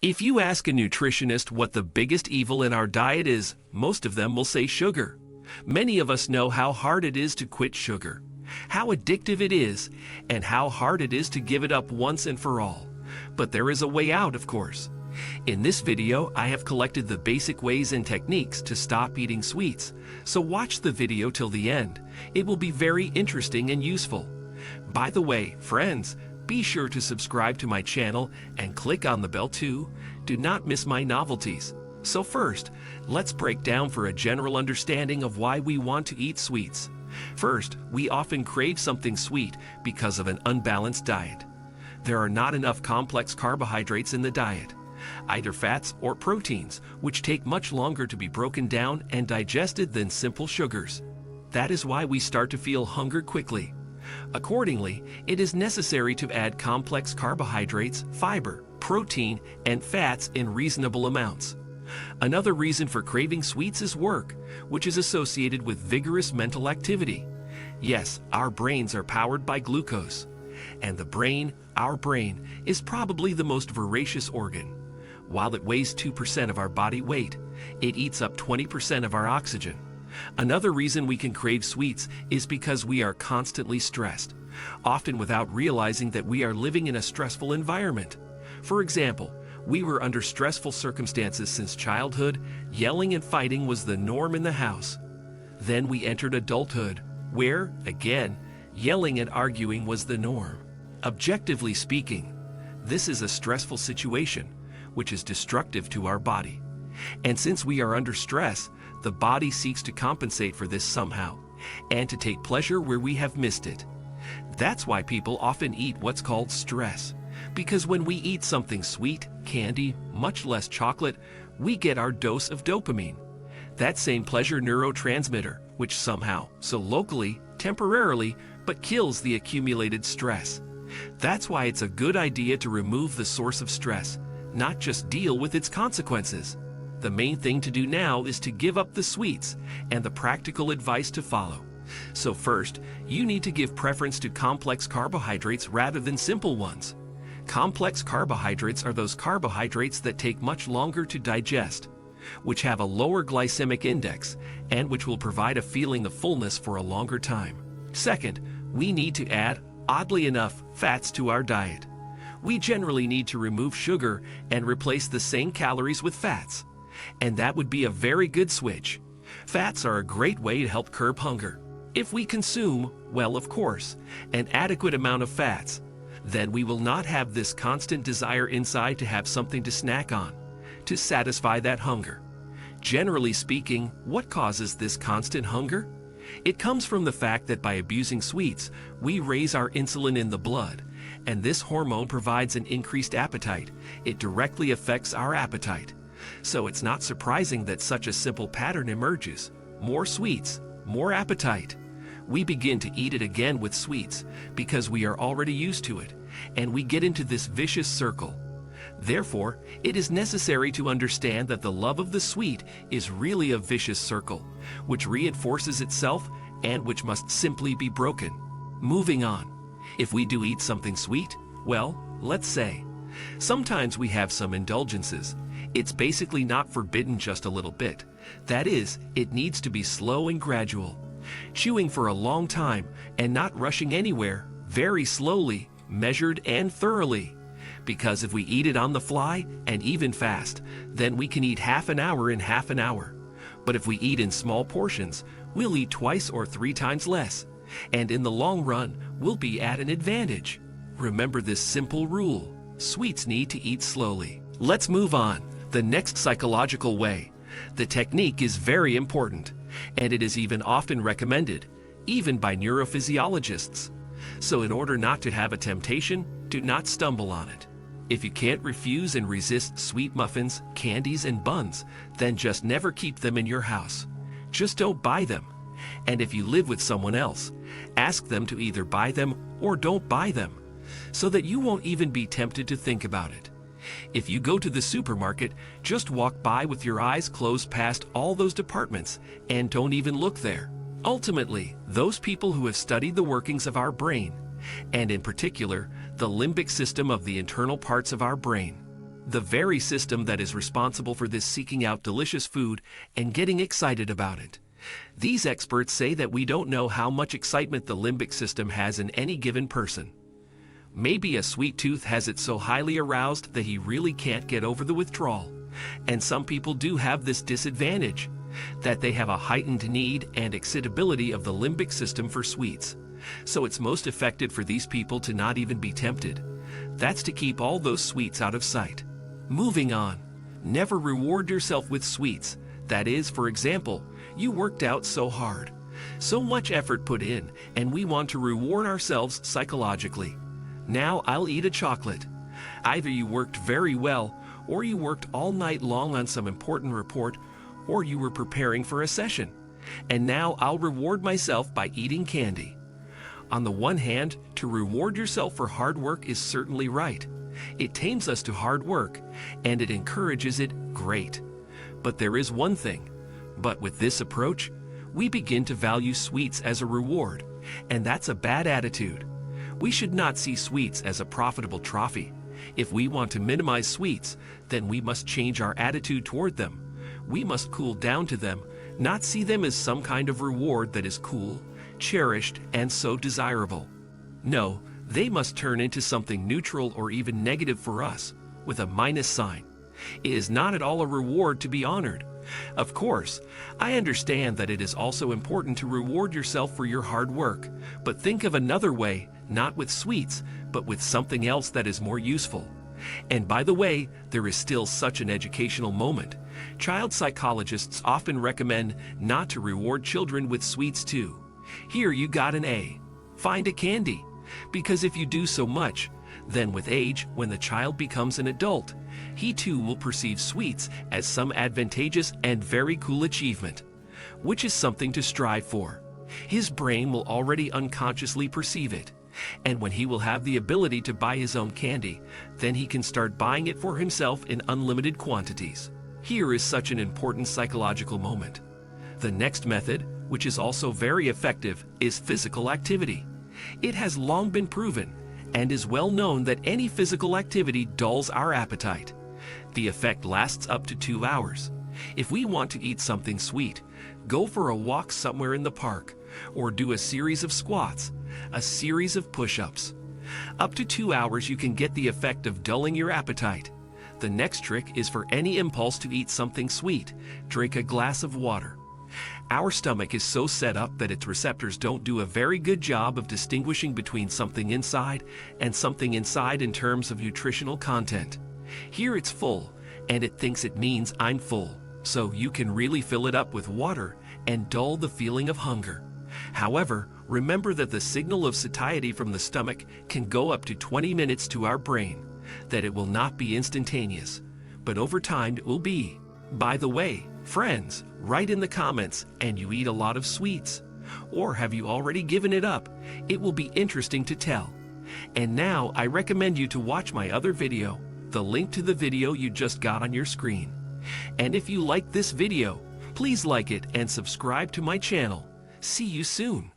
If you ask a nutritionist what the biggest evil in our diet is, most of them will say sugar. Many of us know how hard it is to quit sugar, how addictive it is, and how hard it is to give it up once and for all. But there is a way out, of course. In this video, I have collected the basic ways and techniques to stop eating sweets, so watch the video till the end. It will be very interesting and useful. By the way, friends, be sure to subscribe to my channel and click on the bell too. Do not miss my novelties. So first, let's break down for a general understanding of why we want to eat sweets. First, we often crave something sweet because of an unbalanced diet. There are not enough complex carbohydrates in the diet, either fats or proteins, which take much longer to be broken down and digested than simple sugars. That is why we start to feel hunger quickly. Accordingly, it is necessary to add complex carbohydrates, fiber, protein, and fats in reasonable amounts. Another reason for craving sweets is work, which is associated with vigorous mental activity. Yes, our brains are powered by glucose. And the brain, our brain, is probably the most voracious organ. While it weighs 2% of our body weight, it eats up 20% of our oxygen. Another reason we can crave sweets is because we are constantly stressed, often without realizing that we are living in a stressful environment. For example, we were under stressful circumstances since childhood. Yelling and fighting was the norm in the house. Then we entered adulthood, where, again, yelling and arguing was the norm. Objectively speaking, this is a stressful situation, which is destructive to our body. And since we are under stress, the body seeks to compensate for this somehow, and to take pleasure where we have missed it. That's why people often eat what's called stress, because when we eat something sweet, candy, much less chocolate, we get our dose of dopamine, that same pleasure neurotransmitter, which somehow, so locally, temporarily, but kills the accumulated stress. That's why it's a good idea to remove the source of stress, not just deal with its consequences. The main thing to do now is to give up the sweets and the practical advice to follow. So first, you need to give preference to complex carbohydrates rather than simple ones. Complex carbohydrates are those carbohydrates that take much longer to digest, which have a lower glycemic index, and which will provide a feeling of fullness for a longer time. Second, we need to add, oddly enough, fats to our diet. We generally need to remove sugar and replace the same calories with fats. And that would be a very good switch. Fats are a great way to help curb hunger. If we consume, well, of course, an adequate amount of fats, then we will not have this constant desire inside to have something to snack on, to satisfy that hunger. Generally speaking, what causes this constant hunger? It comes from the fact that by abusing sweets, we raise our insulin in the blood, and this hormone provides an increased appetite. It directly affects our appetite. So it's not surprising that such a simple pattern emerges. More sweets, more appetite. We begin to eat it again with sweets because we are already used to it, and we get into this vicious circle. Therefore, it is necessary to understand that the love of the sweet is really a vicious circle, which reinforces itself and which must simply be broken. Moving on. If we do eat something sweet, well, let's say, sometimes we have some indulgences. It's basically not forbidden just a little bit. That is, it needs to be slow and gradual. Chewing for a long time and not rushing anywhere, very slowly, measured and thoroughly. Because if we eat it on the fly and even fast, then we can eat half an hour in half an hour. But if we eat in small portions, we'll eat twice or 3 times less. And in the long run, we'll be at an advantage. Remember this simple rule. Sweets need to eat slowly. Let's move on. The next psychological way. The technique is very important, and it is even often recommended, even by neurophysiologists. So in order not to have a temptation, do not stumble on it. If you can't refuse and resist sweet muffins, candies, and buns, then just never keep them in your house. Just don't buy them. And if you live with someone else, ask them to either buy them or don't buy them, so that you won't even be tempted to think about it. If you go to the supermarket, just walk by with your eyes closed past all those departments and don't even look there. Ultimately, those people who have studied the workings of our brain, and in particular, the limbic system of the internal parts of our brain, the very system that is responsible for this seeking out delicious food and getting excited about it. These experts say that we don't know how much excitement the limbic system has in any given person. Maybe a sweet tooth has it so highly aroused that he really can't get over the withdrawal. And some people do have this disadvantage, that they have a heightened need and excitability of the limbic system for sweets. So it's most effective for these people to not even be tempted. That's to keep all those sweets out of sight. Moving on, never reward yourself with sweets. That is, for example, you worked out so hard, so much effort put in, and we want to reward ourselves psychologically. Now I'll eat a chocolate. Either you worked very well, or you worked all night long on some important report, or you were preparing for a session. And now I'll reward myself by eating candy. On the one hand, to reward yourself for hard work is certainly right. It tames us to hard work, and it encourages it, great. But there is one thing. But with this approach, we begin to value sweets as a reward, and that's a bad attitude. We should not see sweets as a profitable trophy. If we want to minimize sweets, then we must change our attitude toward them. We must cool down to them, not see them as some kind of reward that is cool, cherished, and so desirable. No, they must turn into something neutral or even negative for us, with a minus sign. It is not at all a reward to be honored. Of course, I understand that it is also important to reward yourself for your hard work, but think of another way, not with sweets, but with something else that is more useful. And by the way, there is still such an educational moment. Child psychologists often recommend not to reward children with sweets too. Here you got an A. Find a candy. Because if you do so much, then with age, when the child becomes an adult, he too will perceive sweets as some advantageous and very cool achievement, which is something to strive for. His brain will already unconsciously perceive it, and when he will have the ability to buy his own candy, then he can start buying it for himself in unlimited quantities. Here is such an important psychological moment. The next method, which is also very effective, is physical activity. It has long been proven and is well known that any physical activity dulls our appetite. The effect lasts up to 2 hours. If we want to eat something sweet, go for a walk somewhere in the park, or do a series of squats, a series of push-ups. Up to 2 hours you can get the effect of dulling your appetite. The next trick is for any impulse to eat something sweet, drink a glass of water. Our stomach is so set up that its receptors don't do a very good job of distinguishing between something inside and something inside in terms of nutritional content. Here it's full, and it thinks it means I'm full, so you can really fill it up with water and dull the feeling of hunger. However, remember that the signal of satiety from the stomach can go up to 20 minutes to our brain, that it will not be instantaneous, but over time it will be. By the way, friends, write in the comments, and you eat a lot of sweets? Or have you already given it up? It will be interesting to tell. And now I recommend you to watch my other video, the link to the video you just got on your screen. And if you like this video, please like it and subscribe to my channel. See you soon.